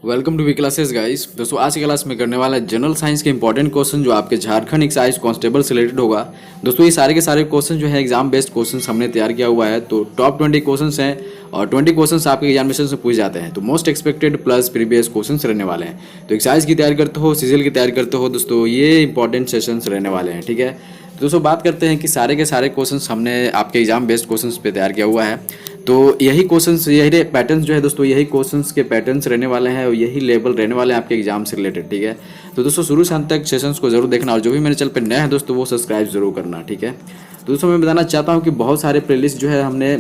Welcome to V classes guys. दोस्तों आज की क्लास में करने वाला है जनरल साइंस के इंपॉर्टेंट क्वेश्चन जो आपके झारखंड एक्साइज कांस्टेबल से रिलेटेड होगा। दोस्तों ये सारे के सारे क्वेश्चन जो है एग्जाम बेस्ड क्वेश्चन हमने तैयार किया हुआ है। तो टॉप 20 क्वेश्चन हैं और 20 क्वेश्चन आपके एग्जामिनेशन से पूछ जाते हैं। तो most expected plus previous question रहने वाले हैं। तो एक्साइज की तैयारी करते हो, सीजीएल की तैयारी करते हो दोस्तों, ये इंपॉर्टेंट सेशन रहने वाले हैं। ठीक है, तो दोस्तों बात करते हैं कि सारे के सारे क्वेश्चंस हमने आपके एग्जाम बेस्ड क्वेश्चंस पे तैयार किया हुआ है। तो यही क्वेश्चंस, यही पैटर्न्स जो है दोस्तों, यही क्वेश्चंस के पैटर्न्स रहने वाले हैं और यही लेवल रहने वाले हैं आपके एग्जाम से रिलेटेड। ठीक है, तो दोस्तों शुरू से अंत तक सेशंस को जरूर देखना और जो भी मेरे चैनल पे नए हैं दोस्तों वो सब्सक्राइब जरूर करना। ठीक है, तो दोस्तों मैं बताना चाहता हूँ कि बहुत सारे प्लेलिस्ट जो है हमने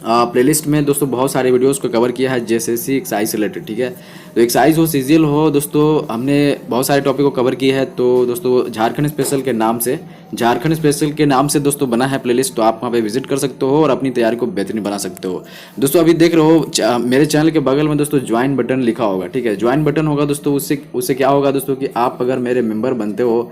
प्लेलिस्ट में दोस्तों बहुत सारे वीडियोस को कवर किया है जेएसएससी एक्साइज से रिलेटेड। ठीक है, तो एक्साइज हो, सीजीएल हो दोस्तों, हमने बहुत सारे टॉपिक को कवर किया है। तो दोस्तों झारखंड स्पेशल के नाम से दोस्तों बना है प्लेलिस्ट, तो आप वहाँ पे विजिट कर सकते हो और अपनी तैयारी को बेहतरीन बना सकते हो। दोस्तों अभी देख रहे हो मेरे चैनल के बगल में दोस्तों ज्वाइन बटन लिखा होगा। ठीक है, ज्वाइन बटन होगा दोस्तों, उससे क्या होगा दोस्तों कि आप अगर मेरे मेंबर बनते हो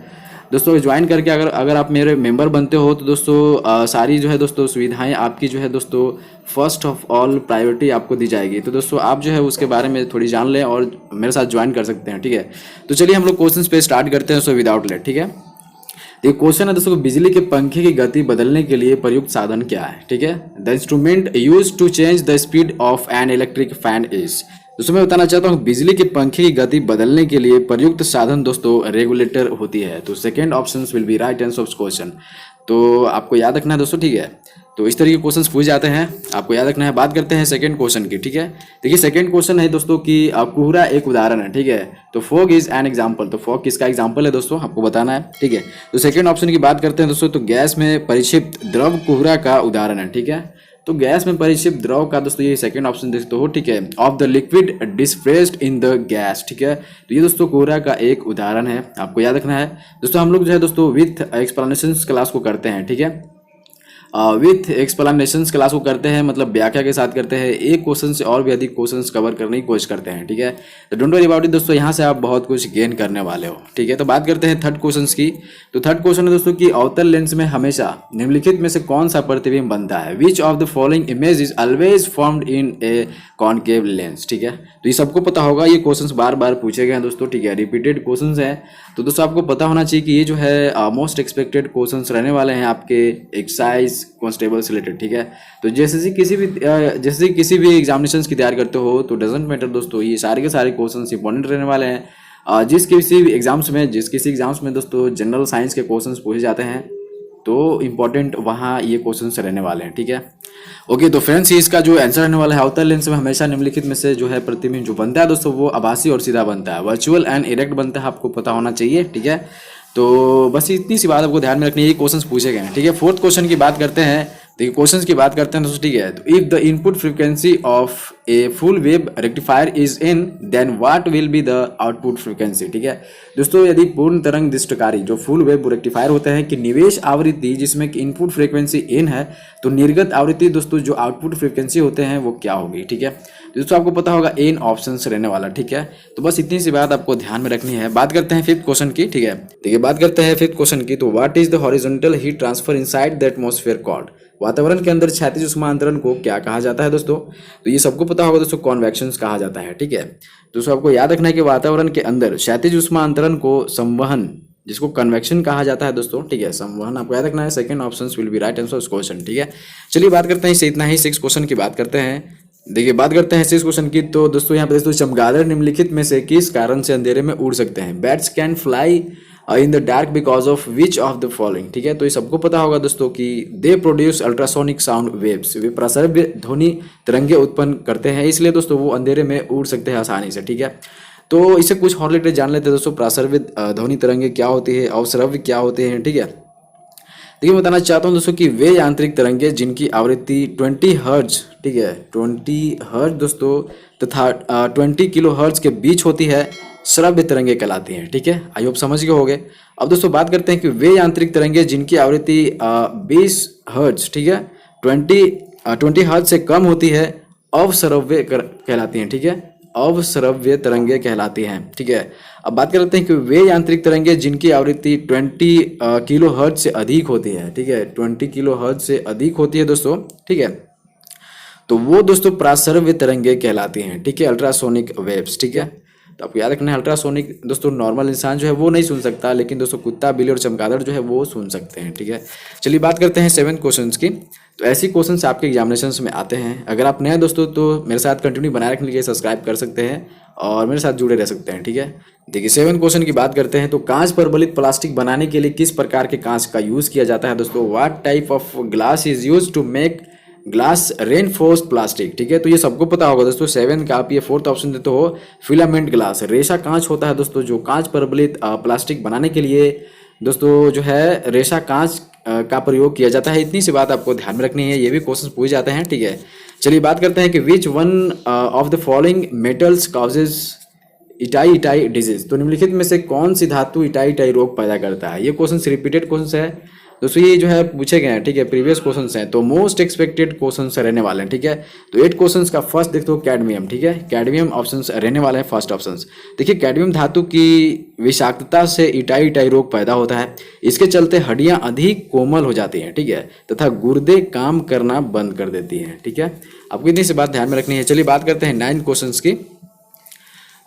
दोस्तों, ज्वाइन करके अगर आप मेरे मेंबर बनते हो तो दोस्तों सारी जो है दोस्तों सुविधाएं आपकी जो है दोस्तों फर्स्ट ऑफ ऑल प्रायोरिटी आपको दी जाएगी। तो दोस्तों आप जो है उसके बारे में थोड़ी जान लें और मेरे साथ ज्वाइन कर सकते हैं। ठीक है, तो चलिए हम लोग क्वेश्चन पे स्टार्ट करते हैं। सो विदाउट लेट, ठीक है, तो क्वेश्चन है दोस्तों, बिजली के पंखे की गति बदलने के लिए प्रयुक्त साधन क्या है। ठीक है, the instrument use to change the speed of an electric fan is. दोस्तों मैं बताना चाहता हूँ बिजली के पंखे की गति बदलने के लिए प्रयुक्त साधन दोस्तों रेगुलेटर होती है। तो second option will be right answer of question. तो आपको याद रखना है दोस्तों। ठीक है, तो इस तरह के क्वेश्चंस पूछ जाते हैं, आपको याद रखना है। बात करते हैं सेकंड क्वेश्चन की। ठीक है, देखिए सेकंड क्वेश्चन है दोस्तों कि कोहरा एक उदाहरण है। ठीक है, तो फॉग इज एन एग्जाम्पल। तो फॉग किसका एग्जाम्पल है दोस्तों, आपको बताना है। ठीक है, तो सेकंड ऑप्शन की बात करते हैं दोस्तों, तो गैस में परिक्षिप्त द्रव कोहरा का उदाहरण है। ठीक है, तो गैस में परिक्षिप्त द्रव का दोस्तों ये सेकंड ऑप्शन देखते हो। ठीक है, of the liquid dispersed in the gas. ठीक है, तो ये दोस्तों कोहरा का एक उदाहरण है, आपको याद रखना है दोस्तों। हम लोग जो है दोस्तों विथ एक्सप्लेनेशंस क्लास को करते हैं। ठीक है, विथ एक्सप्लेनेशंस क्लास को करते हैं, मतलब व्याख्या के साथ करते हैं। एक क्वेश्चन से और भी अधिक क्वेश्चंस कवर करने की कोशिश करते हैं। ठीक है, तो डोंट वरी अबाउट इट दोस्तों, यहाँ से आप बहुत कुछ गेन करने वाले हो। ठीक है, तो बात करते हैं थर्ड क्वेश्चन की। तो थर्ड क्वेश्चन है दोस्तों कि अवतल लेंस में हमेशा निम्नलिखित में से कौन सा प्रतिबिंब बनता है। Which of the following image is always formed in A concave lens. ठीक है, तो ये सबको पता होगा, ये क्वेश्चंस बार बार पूछे गए हैं दोस्तों। ठीक है, रिपीटेड क्वेश्चंस हैं, तो दोस्तों आपको पता होना चाहिए कि ये जो है मोस्ट एक्सपेक्टेड क्वेश्चंस रहने वाले हैं आपके एक्साइज कांस्टेबल से रिलेटेड। ठीक है, तो जैसे किसी भी एग्जामिनेशन की तैयारी करते हो तो डजेंट मैटर दोस्तों, ये सारे के सारे क्वेश्चंस इंपॉर्टेंट रहने वाले हैं। जिस किसी एग्जाम्स में दोस्तों जनरल साइंस के क्वेश्चंस पूछे जाते हैं तो इंपॉर्टेंट वहाँ ये क्वेश्चंस रहने वाले हैं। ठीक है, ओके, तो फ्रेंड्स इसका जो आंसर रहने वाला है, अवतल लेंस में हमेशा निम्नलिखित में से जो है प्रतिबिंब जो बनता है दोस्तों वो आभासी और सीधा बनता है, वर्चुअल एंड इरेक्ट बनता है, आपको पता होना चाहिए। ठीक है, तो बस इतनी सी बात आपको ध्यान में रखनी है, ये क्वेश्चंस पूछे गए हैं। ठीक है, फोर्थ क्वेश्चन की बात करते हैं। देखिए क्वेश्चंस की बात करते हैं दोस्तों। ठीक है, तो if the input frequency of a full wave rectifier is in then what will be the output frequency. ठीक है दोस्तों, यदि पूर्ण तरंग दृष्टकारी जो फुल वेव रेक्टिफायर होते हैं कि निवेश आवृत्ति जिसमें कि इनपुट फ्रीक्वेंसी इन है, तो निर्गत आवृत्ति दोस्तों जो आउटपुट फ्रीक्वेंसी होते हैं वो क्या होगी। ठीक है, दोस्तों आपको पता होगा एन ऑप्शन रहने वाला। ठीक है, तो बस इतनी सी बात आपको ध्यान में रखनी है। बात करते हैं फिफ्थ क्वेश्चन की। ठीक है, देखिए बात करते हैं फिफ्थ क्वेश्चन की। तो what is the horizontal heat transfer inside the atmosphere called. वातावरण के अंदर क्षैतिज ऊष्मा अंतरण को क्या कहा जाता है दोस्तों, तो ये सबको पता होगा दोस्तों, कॉन्वेक्शन कहा जाता है। ठीक है, दोस्तों आपको याद रखना है कि वातावरण के अंदर क्षैतिज ऊष्मा अंतरण को संवहन जिसको कन्वेक्शन कहा जाता है दोस्तों। ठीक है, संवहन आपको याद रखना है। Second option will be right answer of question. ठीक है, चलिए बात करते हैं, इससे इतना ही। सिक्स क्वेश्चन की बात करते हैं। देखिए बात करते हैं सिक्स क्वेश्चन की। तो दोस्तों यहाँ पे दोस्तों चमगादड़ निम्नलिखित में से किस कारण से अंधेरे में उड़ सकते हैं। Bats can fly in the dark because of which of the following. ठीक है, तो ये सबको पता होगा दोस्तों कि they produce ultrasonic sound waves, वे प्रसरव्य ध्वनि तरंगे उत्पन्न करते हैं, इसलिए दोस्तों वो अंधेरे में उड़ सकते हैं आसानी से। ठीक है, तो इसे कुछ और रिलेटेड जान लेते हैं दोस्तों, प्रसरव्य ध्वनि तरंगे क्या होती है, अवसरव्य क्या होते हैं। ठीक है, देखिए मैं बताना चाहता हूँ दोस्तों कि वे यांत्रिक तरंगे जिनकी आवृत्ति 20 हर्ट्ज, ठीक है 20 हर्ट्ज दोस्तों तथा 20 किलो हर्ट्ज के बीच होती है, श्रव्य तरंगे कहलाती हैं। ठीक है, आई होप समझ गए होंगे। अब दोस्तों बात करते हैं कि वे यांत्रिक तरंगे जिनकी आवृत्ति 20 हर्ट्ज, ठीक है 20 हर्ट्ज से कम होती है, अवश्रव्य कहलाती हैं। ठीक है, अवश्रव्य तरंगे कहलाती हैं। ठीक है, अब बात करते हैं कि वे यांत्रिक तरंगे जिनकी आवृत्ति 20 किलो हर्ट्ज से अधिक होती है। ठीक है, 20 किलो हर्ट्ज से अधिक होती है दोस्तों। ठीक है, तो वो दोस्तों प्रासर्व्य तरंगे कहलाती हैं, ठीक है, अल्ट्रासोनिक वेव्स, ठीक है। तो आपको याद रखना है अल्ट्रासोनिक दोस्तों नॉर्मल इंसान जो है वो नहीं सुन सकता, लेकिन दोस्तों कुत्ता, बिल्ली और चमगादड़ जो है वो सुन सकते हैं, ठीक है। चलिए बात करते हैं 7 क्वेश्चंस की। तो ऐसी क्वेश्चंस आपके एग्जामिनेशंस में आते हैं। अगर आप नए हैं दोस्तों तो मेरे साथ कंटिन्यू बनाए रखने के लिए सब्सक्राइब कर सकते हैं और मेरे साथ जुड़े रह सकते हैं, ठीक है। देखिए 7 क्वेश्चन की बात करते हैं। तो कांच पर बलित प्लास्टिक बनाने के लिए किस प्रकार के कांच का यूज किया जाता है दोस्तों? What type of glass is use to make glass reinforced plastic, ठीक है। तो ये सबको पता होगा दोस्तों। 7 का आप ये 4th ऑप्शन देते हो, फिलामेंट ग्लास, रेशा कांच होता है दोस्तों जो कांच पर बलित प्लास्टिक बनाने के लिए दोस्तों जो है रेशा कांच का प्रयोग किया जाता है। इतनी सी बात आपको ध्यान में रखनी है, ये भी क्वेश्चन पूछ जाते हैं, ठीक है। चलिए बात करते हैं कि विच one of the following metals causes itai itai disease. तो निम्नलिखित में से कौन सी धातु इटाई इटाई रोग पैदा करता है? ये क्वेश्चन रिपीटेड क्वेश्चन है दोस्तों, ये जो है पूछे गए हैं, ठीक है, प्रीवियस क्वेश्चंस हैं। तो मोस्ट एक्सपेक्टेड क्वेश्चंस रहने वाले हैं, ठीक है। तो 8 क्वेश्चंस का फर्स्ट देखते हो कैडमियम, ठीक है, कैडमियम ऑप्शंस रहने वाले हैं फर्स्ट ऑप्शंस। देखिए कैडमियम धातु की विषाक्तता से इटाई इटाई रोग पैदा होता है। इसके चलते हड्डियां अधिक कोमल हो जाती हैं, ठीक है, तथा गुर्दे काम करना बंद कर देती हैं, ठीक है। आपको इतनी सी बात ध्यान में रखनी है। चलिए बात करते हैं 9 क्वेश्चंस की।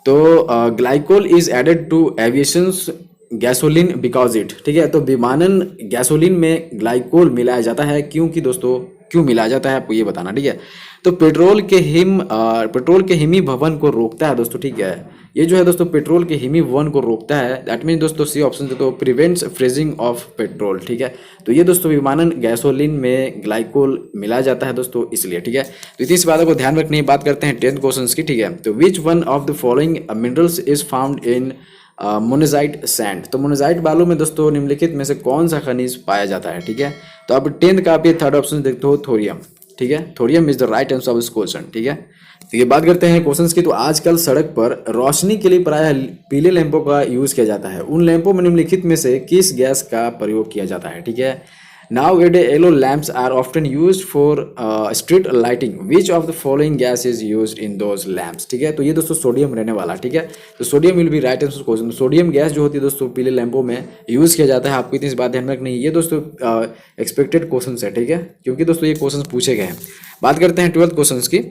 तो glycol is added to aviations gasoline because it, ठीक है। तो विमानन गैसोलीन में ग्लाइकोल मिलाया जाता है, क्योंकि दोस्तों क्यों मिलाया जाता है आपको ये बताना, ठीक है। तो पेट्रोल के हिमी भवन को रोकता है दोस्तों, ठीक है। ये जो है दोस्तों पेट्रोल के हिमी भवन को रोकता है। दैट मीन दोस्तों सी ऑप्शन दे तो प्रिवेंट्स फ्रीजिंग ऑफ पेट्रोल, ठीक है। तो ये दोस्तों विमानन गैसोलीन में ग्लाइकोल मिलाया जाता है दोस्तों, इसलिए, ठीक है। तो इतनी सी बातों को ध्यान रखनी है। बात करते हैं 10th क्वेश्चन की, ठीक है। तो which one of the following minerals is found in monazite sand. तो मोनेजाइट बालू में दोस्तों निम्नलिखित में से कौन सा खनिज पाया जाता है, ठीक है। तो अब 10th का आप ये 3rd ऑप्शन देखते हो, थोरियम, ठीक है। Thorium is the right answer of this question, ठीक है। तो ये बात करते हैं क्वेश्चंस की। तो आजकल सड़क पर रोशनी के लिए प्रायः पीले लैंपों का यूज किया जाता है। उन लैंपों में निम्नलिखित में से किस गैस का प्रयोग किया जाता है, ठीक है। Now a day yellow lamps are often used for street lighting. Which of the following gas is used in those lamps, ठीक है। तो ये दोस्तों सोडियम रहने वाला, ठीक है। तो sodium will be right answer question. Sodium gas जो होती है दोस्तों पीले लैंपों में यूज किया जाता है। आपको इतनी बात ध्यान में रखनी है। ये दोस्तों एक्सपेक्टेड क्वेश्चन है, ठीक है, क्योंकि दोस्तों ये क्वेश्चन पूछे गए हैं। बात करते हैं 12th क्वेश्चन की।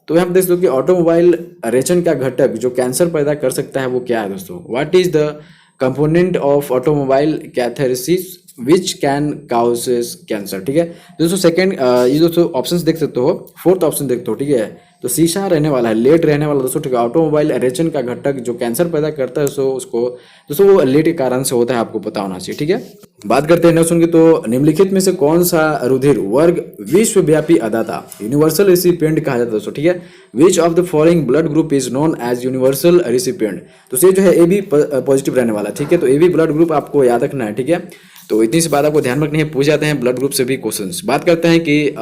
तो यहाँ पर देख लो कि ऑटोमोबाइल रेचन का घटक जो कैंसर पैदा कर सकता है वो क्या है दोस्तों? What is the component of automobile catharsis which can causes cancer, ठीक है। दोस्तों सेकंड ये दोस्तों ऑप्शंस देख सकते हो, 4th ऑप्शन देखते हो, ठीक है। तो शीशा रहने वाला है, लेड रहने वाला दोस्तों, ठीक है। ऑटोमोबाइल रेचन का घटक जो कैंसर पैदा करता है सो उसको दोस्तों वो लेड के कारण से होता है, आपको पता होना चाहिए, ठीक है। बात करते हैं नेक्स्ट की। तो निम्नलिखित में से कौन सा रुधिर वर्ग विश्वव्यापी अदाता यूनिवर्सल रिसिपिएंट कहा जाता है दोस्तों, ठीक है। Which of the following blood group is known as universal recipient. तो ये जो है ए बी पॉजिटिव रहने वाला, ठीक है। तो ए बी ब्लड ग्रुप आपको याद रखना है, ठीक है। तो इतनी सी बात आपको ध्यान रखनी है। पूछ जाते हैं ब्लड ग्रुप से भी क्वेश्चंस। बात करते हैं कि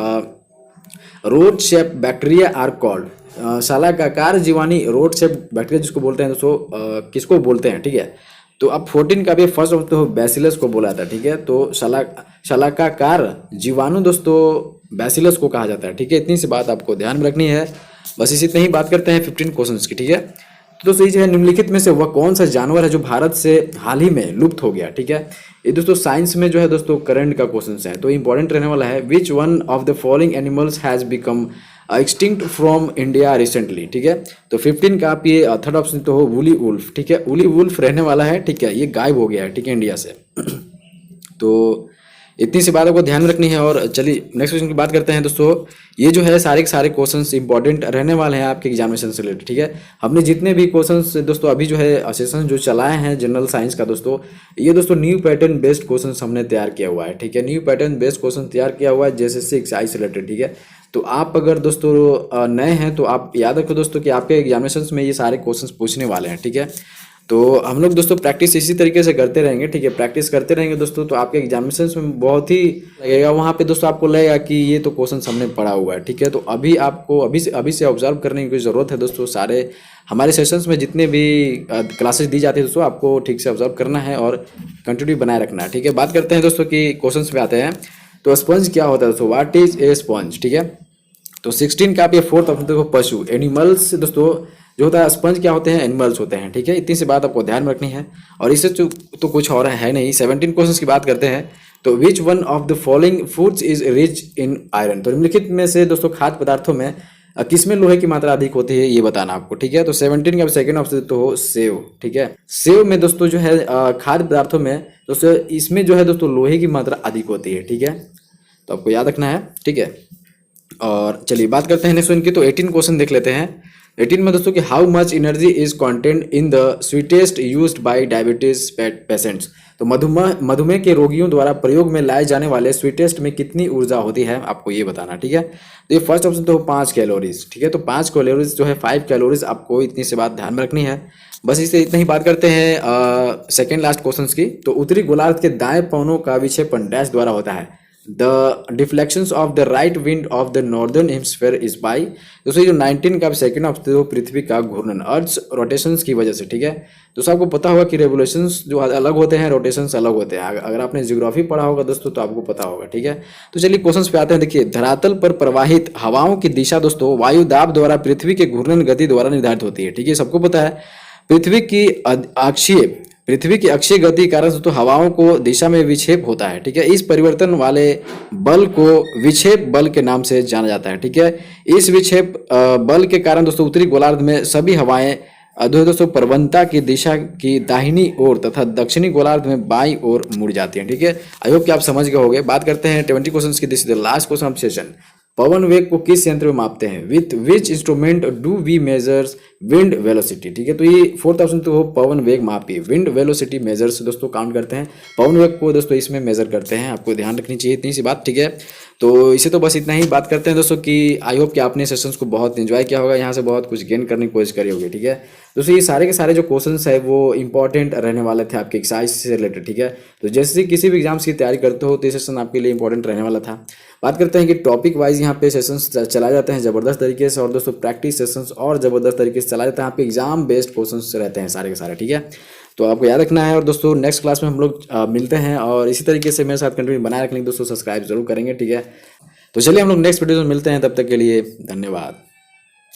rod shape bacteria are called. शलाकाकार जीवाणु रोड शेप बैक्टीरिया जिसको बोलते हैं दोस्तों किसको बोलते हैं, ठीक है। तो अब 14 का भी फर्स्ट ऑप्शन तो बैसिलस को बोला था, ठीक है। तो शलाकाकार जीवाणु दोस्तों बैसिलस को कहा जाता है, ठीक है। इतनी सी बात आपको ध्यान में रखनी है। बस इसी इतने ही। बात करते हैं 15 क्वेश्चन की, ठीक है। तो दोस्तों ये जो है निम्नलिखित में से वह कौन सा जानवर है जो भारत से हाल ही में लुप्त हो गया, ठीक है। ये दोस्तों साइंस में जो है दोस्तों करंट का क्वेश्चन है, तो इंपॉर्टेंट रहने वाला है। विच one of the following animals has become extinct from India recently, ठीक है। तो 15 का आप ये 3rd ऑप्शन तो हो वुली वुल्फ, ठीक है। वुली वुल्फ रहने वाला है, ठीक है। ये गायब हो गया है, ठीक है, इंडिया से। तो इतनी सी बातों को ध्यान रखनी है। और चलिए नेक्स्ट क्वेश्चन की बात करते हैं दोस्तों। ये जो है सारे के सारे क्वेश्चंस इंपॉर्टेंट रहने वाले हैं आपके एग्जामिनेशन से रिलेटेड, ठीक है। हमने जितने भी क्वेश्चंस दोस्तों अभी जो है सेशन जो चलाए हैं जनरल साइंस का दोस्तों, ये दोस्तों न्यू पैटर्न बेस्ड क्वेश्चंस हमने तैयार किया हुआ है, ठीक है। न्यू पैटर्न बेस्ड क्वेश्चन तैयार किया हुआ है जैसे 6 आई से रिलेटेड, ठीक है। तो आप अगर दोस्तों नए हैं तो आप याद रखो दोस्तों कि आपके एग्जामिनेशन में ये सारे क्वेश्चंस पूछने वाले हैं, ठीक है। तो हम लोग दोस्तों प्रैक्टिस इसी तरीके से करते रहेंगे, ठीक है। प्रैक्टिस करते रहेंगे दोस्तों तो आपके एग्जामिनेशन में बहुत ही लगेगा। वहाँ पे दोस्तों आपको लगेगा कि ये तो क्वेश्चन हमने पढ़ा हुआ है, ठीक है। तो अभी आपको अभी से ऑब्जर्व करने की ज़रूरत है दोस्तों। सारे हमारे सेशंस में जितने भी क्लासेस दी जाती है दोस्तों आपको ठीक से ऑब्जर्व करना है और कंटिन्यू बनाए रखना है, ठीक है। बात करते हैं दोस्तों कि क्वेश्चन पे आते हैं। तो स्पंज क्या होता है दोस्तों? व्हाट इज ए स्पंज, ठीक है। तो 16 का आप ये 4th ऑप्शन देखो पशु एनिमल्स दोस्तों जो होता है स्पंज क्या होते हैं, एनिमल्स होते हैं, ठीक है। इतनी सी बात आपको ध्यान में रखनी है। और इससे तो कुछ और है नहीं। 17 क्वेश्चन की बात करते हैं तो which one of the following foods is rich in iron. तो निम्नलिखित में से दोस्तों खाद्य पदार्थों में किसमें लोहे की मात्रा अधिक होती है ये बताना आपको, ठीक है। तो 17 का सेकंड ऑप्शन तो हो सेव, ठीक है। सेव में दोस्तों जो है खाद्य पदार्थों में दोस्तों इसमें जो है दोस्तों लोहे की मात्रा अधिक होती है, ठीक है। तो आपको याद रखना है, ठीक है। और चलिए बात करते हैं नेक्स्ट वन की। तो 18 क्वेश्चन देख लेते हैं। 18 में दोस्तों कि how much energy is content in the sweetest used by diabetes patients. तो मधुमेह के रोगियों द्वारा प्रयोग में लाए जाने वाले स्वीटेस्ट में कितनी ऊर्जा होती है आपको ये बताना, ठीक है। तो ये फर्स्ट ऑप्शन तो 5 कैलोरीज, ठीक है। तो 5 कैलोरीज जो है 5 कैलोरीज, आपको इतनी सी बात ध्यान में रखनी है। बस इससे इतना ही बात करते हैं सेकेंड लास्ट क्वेश्चन की। तो उत्तरी गोलार्ध के दाएं पवनों का विक्षेपण डैश द्वारा होता है। The deflections of the right wind of the northern hemisphere is by. दोस्तों जो 19 का सेकंड ऑप्शन है वो पृथ्वी का घूर्णन, अर्थ रोटेशंस की वजह से, ठीक है। दोस्तों आपको पता होगा कि रेवोल्यूशंस जो अलग होते हैं, रोटेशंस अलग होते हैं। अगर आपने ज्योग्राफी पढ़ा होगा दोस्तों तो आपको पता होगा, ठीक है। तो चलिए क्वेश्चंस पे आते हैं। देखिए धरातल पर प्रवाहित हवाओं की दिशा दोस्तों वायु दाब द्वारा पृथ्वी के घूर्णन गति द्वारा निर्धारित होती है, ठीक है। सबको पता है पृथ्वी की अक्षीय गति के कारण दोस्तों हवाओं को दिशा में विक्षेप होता है, ठीक है। इस परिवर्तन वाले बल को विक्षेप बल के नाम से जाना जाता है, ठीक है। इस विक्षेप बल के कारण दोस्तों उत्तरी गोलार्ध में सभी हवाएं दोस्तों प्रवणता की दिशा की दाहिनी ओर तथा दक्षिणी गोलार्ध में बाईं ओर मुड़ जाती हैं, ठीक है। आई होप कि आप समझ गए होंगे। बात करते हैं 20 क्वेश्चन की। This is the last question of session. पवन वेग को किस यंत्र में मापते हैं? With which instrument do we measures wind velocity, ठीक है। तो ये फोर्थ ऑप्शन तो हो पवन वेग मापी, विंड वेलोसिटी मेजर्स दोस्तों काउंट करते हैं, पवन वेग को दोस्तों इसमें मेजर करते हैं। आपको ध्यान रखनी चाहिए इतनी सी बात, ठीक है। तो इसे तो बस इतना ही बात करते हैं दोस्तों कि आई होप कि आपने सेशंस को बहुत एंजॉय किया होगा, यहाँ से बहुत कुछ गेन करने की कोशिश करी होगी, ठीक है। दोस्तों ये सारे के सारे जो क्वेश्चंस है वो इंपॉर्टेंट रहने वाले थे आपके एक्सरसाइज से रिलेटेड, ठीक है। तो जैसे किसी भी एग्जाम्स की तैयारी करते हो तो ये सेशन आपके लिए इंपॉर्टेंट रहने वाला था। बात करते हैं कि टॉपिक वाइज यहाँ पे सेशंस चलाए जाते हैं ज़बरदस्त तरीके से, और दोस्तों प्रैक्टिस सेशंस और ज़बरदस्त तरीके से चलाए जाते हैं। यहाँ पे एग्जाम बेस्ड क्वेश्चंस रहते हैं सारे के सारे, ठीक है। तो आपको याद रखना है। और दोस्तों नेक्स्ट क्लास में हम लोग मिलते हैं, और इसी तरीके से मेरे साथ कंटिन्यू बनाए रखने के दोस्तों सब्सक्राइब जरूर करेंगे, ठीक है। तो चलिए हम लोग नेक्स्ट वीडियो में मिलते हैं, तब तक के लिए धन्यवाद।